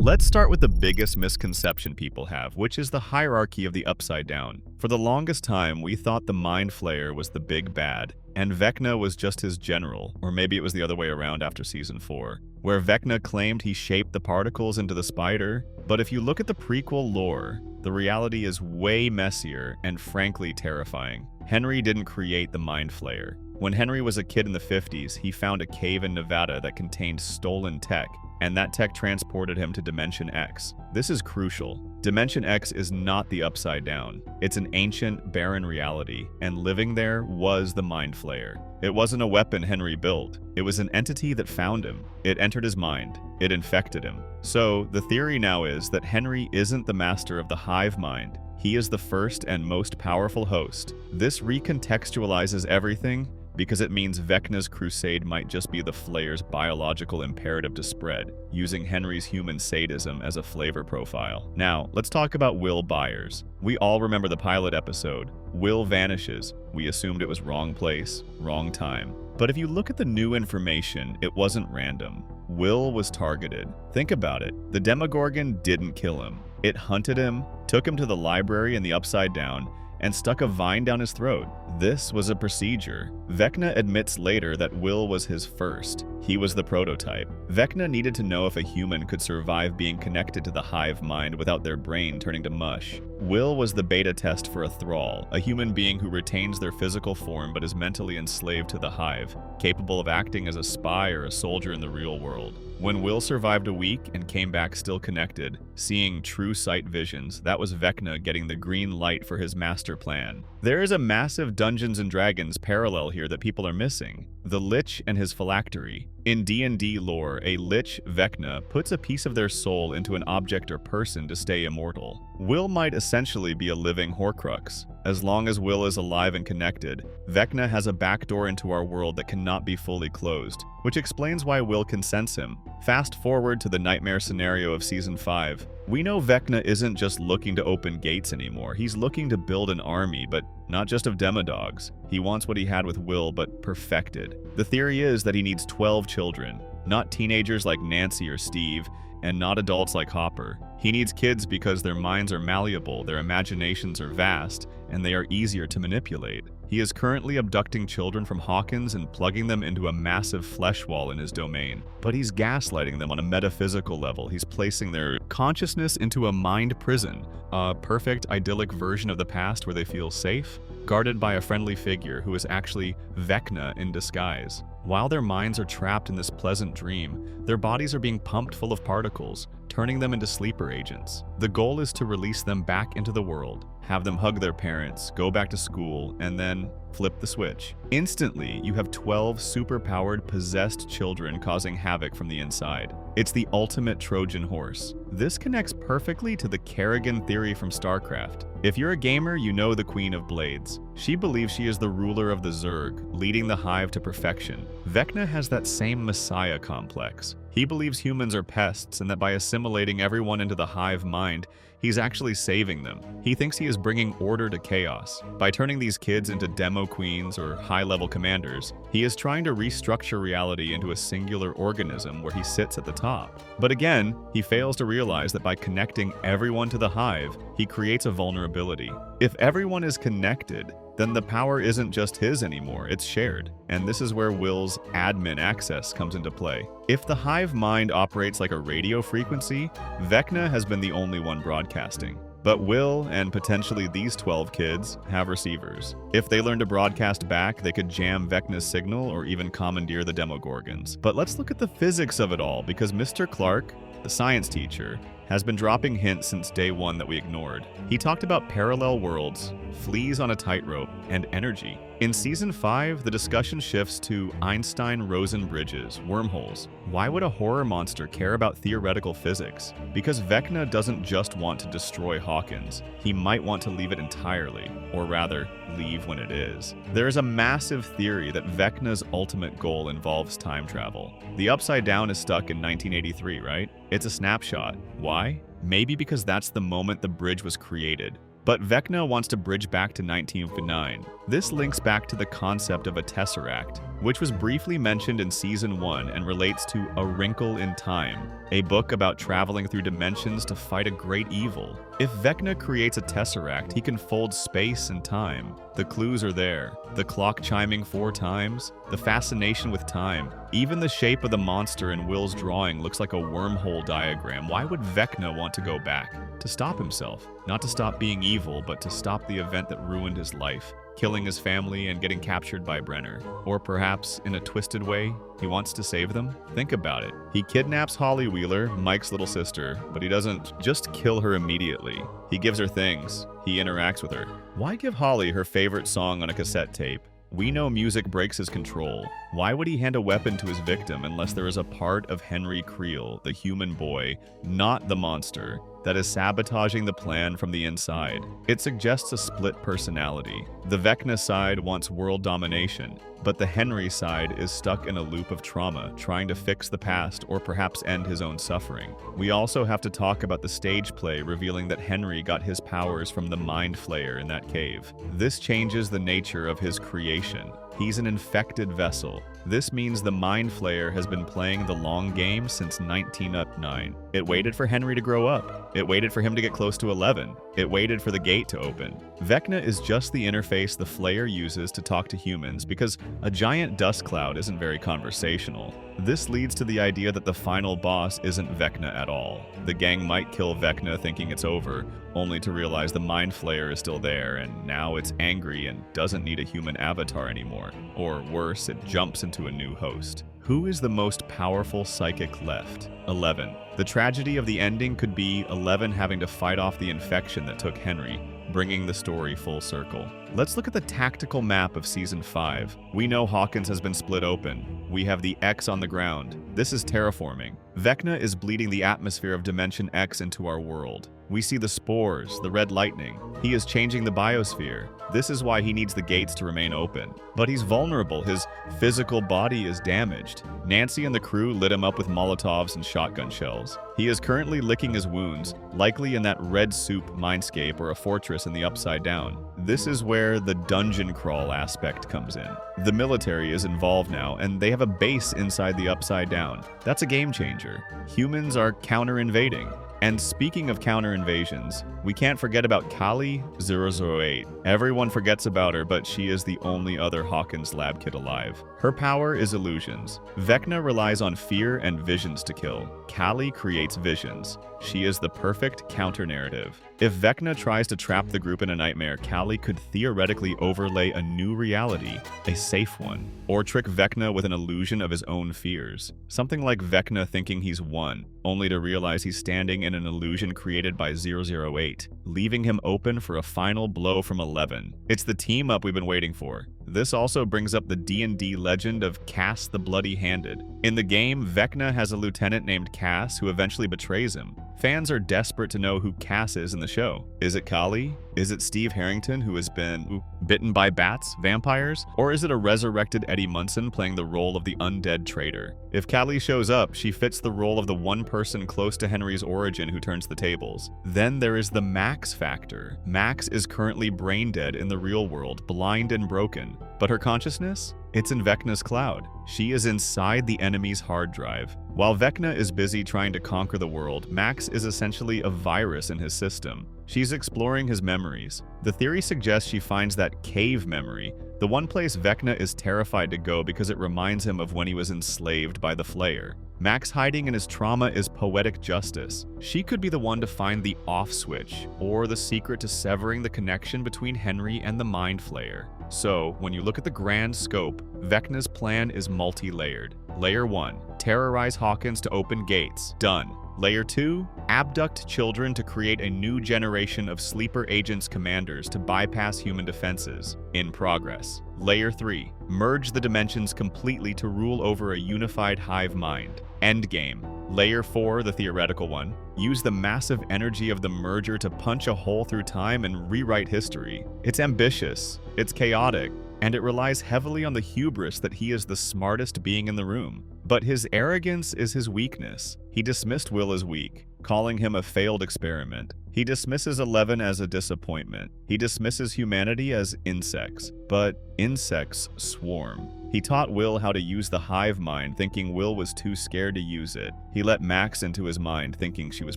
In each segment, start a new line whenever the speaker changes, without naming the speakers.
Let's start with the biggest misconception people have, which is the hierarchy of the Upside Down. For the longest time, we thought the Mind Flayer was the big bad, and Vecna was just his general, or maybe it was the other way around after Season 4, where Vecna claimed he shaped the particles into the spider. But if you look at the prequel lore, the reality is way messier and frankly terrifying. Henry didn't create the Mind Flayer. When Henry was a kid in the 50s, he found a cave in Nevada that contained stolen tech, and that tech transported him to Dimension X. This is crucial. Dimension X is not the Upside Down. It's an ancient, barren reality, and living there was the Mind Flayer. It wasn't a weapon Henry built. It was an entity that found him. It entered his mind. It infected him. So, the theory now is that Henry isn't the master of the hive mind. He is the first and most powerful host. This recontextualizes everything, because it means Vecna's crusade might just be the Flayer's biological imperative to spread, using Henry's human sadism as a flavor profile. Now, let's talk about Will Byers. We all remember the pilot episode. Will vanishes. We assumed it was wrong place, wrong time. But if you look at the new information, it wasn't random. Will was targeted. Think about it. The Demogorgon didn't kill him. It hunted him, took him to the library in the Upside Down, and stuck a vine down his throat. This was a procedure. Vecna admits later that Will was his first. He was the prototype. Vecna needed to know if a human could survive being connected to the hive mind without their brain turning to mush. Will was the beta test for a thrall, a human being who retains their physical form but is mentally enslaved to the hive, capable of acting as a spy or a soldier in the real world. When Will survived a week and came back still connected, seeing true sight visions, that was Vecna getting the green light for his master plan. There is a massive Dungeons & Dragons parallel here that people are missing. The Lich and his phylactery. In D&D lore, a Lich, Vecna, puts a piece of their soul into an object or person to stay immortal. Will might essentially be a living horcrux. As long as Will is alive and connected, Vecna has a backdoor into our world that cannot be fully closed, which explains why Will can sense him. Fast forward to the nightmare scenario of Season 5. We know Vecna isn't just looking to open gates anymore, he's looking to build an army, but not just of demodogs. He wants what he had with Will, but perfected. The theory is that he needs 12 children, not teenagers like Nancy or Steve, and not adults like Hopper. He needs kids because their minds are malleable, their imaginations are vast, and they are easier to manipulate. He is currently abducting children from Hawkins and plugging them into a massive flesh wall in his domain. But he's gaslighting them on a metaphysical level. He's placing their consciousness into a mind prison, a perfect, idyllic version of the past where they feel safe, guarded by a friendly figure who is actually Vecna in disguise. While their minds are trapped in this pleasant dream, their bodies are being pumped full of particles, turning them into sleeper agents. The goal is to release them back into the world, have them hug their parents, go back to school, and then flip the switch. Instantly, you have 12 super-powered, possessed children causing havoc from the inside. It's the ultimate Trojan horse. This connects perfectly to the Kerrigan theory from StarCraft. If you're a gamer, you know the Queen of Blades. She believes she is the ruler of the Zerg, leading the hive to perfection. Vecna has that same messiah complex. He believes humans are pests and that by assimilating everyone into the hive mind, he's actually saving them. He thinks he is bringing order to chaos. By turning these kids into demo queens or high-level commanders, he is trying to restructure reality into a singular organism where he sits at the top. But again, he fails to realize that by connecting everyone to the hive, he creates a vulnerability. If everyone is connected, then the power isn't just his anymore, it's shared. And this is where Will's admin access comes into play. If the hive mind operates like a radio frequency, Vecna has been the only one broadcasting. But Will, and potentially these 12 kids, have receivers. If they learn to broadcast back, they could jam Vecna's signal or even commandeer the Demogorgons. But let's look at the physics of it all, because Mr. Clark, the science teacher, has been dropping hints since day one that we ignored. He talked about parallel worlds, fleas on a tightrope, and energy. In Season 5, the discussion shifts to Einstein-Rosen bridges, wormholes. Why would a horror monster care about theoretical physics? Because Vecna doesn't just want to destroy Hawkins. He might want to leave it entirely, or rather, leave when it is. There is a massive theory that Vecna's ultimate goal involves time travel. The Upside Down is stuck in 1983, right? It's a snapshot. Why? Maybe because that's the moment the bridge was created. But Vecna wants to bridge back to 1909. This links back to the concept of a tesseract. which was briefly mentioned in Season 1 and relates to A Wrinkle in Time, a book about traveling through dimensions to fight a great evil. If Vecna creates a tesseract, he can fold space and time. The clues are there. The clock chiming 4 times, the fascination with time. Even the shape of the monster in Will's drawing looks like a wormhole diagram. Why would Vecna want to go back? To stop himself. Not to stop being evil, but to stop the event that ruined his life, killing his family and getting captured by Brenner. Or perhaps, in a twisted way, he wants to save them? Think about it. He kidnaps Holly Wheeler, Mike's little sister, but he doesn't just kill her immediately. He gives her things. He interacts with her. Why give Holly her favorite song on a cassette tape? We know music breaks his control. Why would he hand a weapon to his victim unless there is a part of Henry Creel, the human boy, not the monster, that is sabotaging the plan from the inside? It suggests a split personality. The Vecna side wants world domination, but the Henry side is stuck in a loop of trauma, trying to fix the past or perhaps end his own suffering. We also have to talk about the stage play revealing that Henry got his powers from the Mind Flayer in that cave. This changes the nature of his creation. He's an infected vessel. This means the Mind Flayer has been playing the long game since 1909. It waited for Henry to grow up. It waited for him to get close to 11. It waited for the gate to open. Vecna is just the interface the Flayer uses to talk to humans because a giant dust cloud isn't very conversational. This leads to the idea that the final boss isn't Vecna at all. The gang might kill Vecna thinking it's over, only to realize the Mind Flayer is still there and now it's angry and doesn't need a human avatar anymore. Or worse, it jumps into a new host. Who is the most powerful psychic left? 11. The tragedy of the ending could be 11 having to fight off the infection that took Henry, bringing the story full circle. Let's look at the tactical map of Season 5. We know Hawkins has been split open. We have the X on the ground. This is terraforming. Vecna is bleeding the atmosphere of Dimension X into our world. We see the spores, the red lightning. He is changing the biosphere. This is why he needs the gates to remain open. But he's vulnerable. His physical body is damaged. Nancy and the crew lit him up with Molotovs and shotgun shells. He is currently licking his wounds, likely in that red soup mindscape or a fortress in the Upside Down. This is where the dungeon crawl aspect comes in. The military is involved now, and they have a base inside the Upside Down. That's a game changer. Humans are counter-invading. And speaking of counter-invasions, we can't forget about Kali 008. Everyone forgets about her, but she is the only other Hawkins lab kit alive. Her power is illusions. Vecna relies on fear and visions to kill. Kali creates visions. She is the perfect counter-narrative. If Vecna tries to trap the group in a nightmare, Kali could theoretically overlay a new reality, a safe one, or trick Vecna with an illusion of his own fears. Something like Vecna thinking he's won, only to realize he's standing in an illusion created by 008, leaving him open for a final blow from 11. It's the team-up we've been waiting for. This also brings up the D&D legend of Cass the Bloody-Handed. In the game, Vecna has a lieutenant named Cass who eventually betrays him. Fans are desperate to know who Cass is in the show. Is it Kali? Is it Steve Harrington, who has been bitten by bats, vampires? Or is it a resurrected Eddie Munson playing the role of the undead traitor? If Kali shows up, she fits the role of the one person close to Henry's origin who turns the tables. Then there is the Max factor. Max is currently brain dead in the real world, blind and broken. But her consciousness? It's in Vecna's cloud. She is inside the enemy's hard drive. While Vecna is busy trying to conquer the world, Max is essentially a virus in his system. She's exploring his memories. The theory suggests she finds that cave memory, the one place Vecna is terrified to go because it reminds him of when he was enslaved by the Flayer. Max hiding in his trauma is poetic justice. She could be the one to find the off switch, or the secret to severing the connection between Henry and the Mind Flayer. So, when you look at the grand scope, Vecna's plan is multi-layered. Layer 1, terrorize Hawkins to open gates. Done. Layer 2, abduct children to create a new generation of sleeper agents commanders to bypass human defenses. In progress. Layer 3, merge the dimensions completely to rule over a unified hive mind. Endgame. Layer 4, the theoretical one, use the massive energy of the merger to punch a hole through time and rewrite history. It's ambitious, it's chaotic, and it relies heavily on the hubris that he is the smartest being in the room. But his arrogance is his weakness. He dismissed Will as weak, calling him a failed experiment. He dismisses 11 as a disappointment. He dismisses humanity as insects. But insects swarm. He taught Will how to use the hive mind, thinking Will was too scared to use it. He let Max into his mind, thinking she was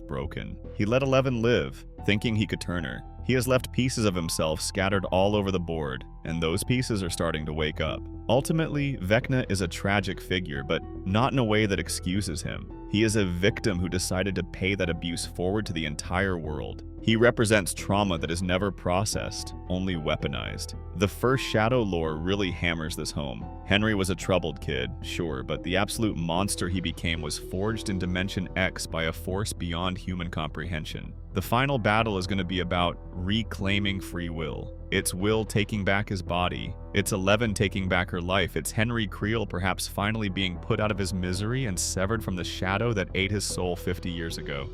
broken. He let 11 live, thinking he could turn her. He has left pieces of himself scattered all over the board, and those pieces are starting to wake up. Ultimately, Vecna is a tragic figure, but not in a way that excuses him. He is a victim who decided to pay that abuse forward to the entire world. He represents trauma that is never processed, only weaponized. The first Shadow lore really hammers this home. Henry was a troubled kid, sure, but the absolute monster he became was forged in Dimension X by a force beyond human comprehension. The final battle is going to be about reclaiming free will. It's Will taking back his body. It's 11 taking back her life. It's Henry Creel perhaps finally being put out of his misery and severed from the shadow that ate his soul 50 years ago.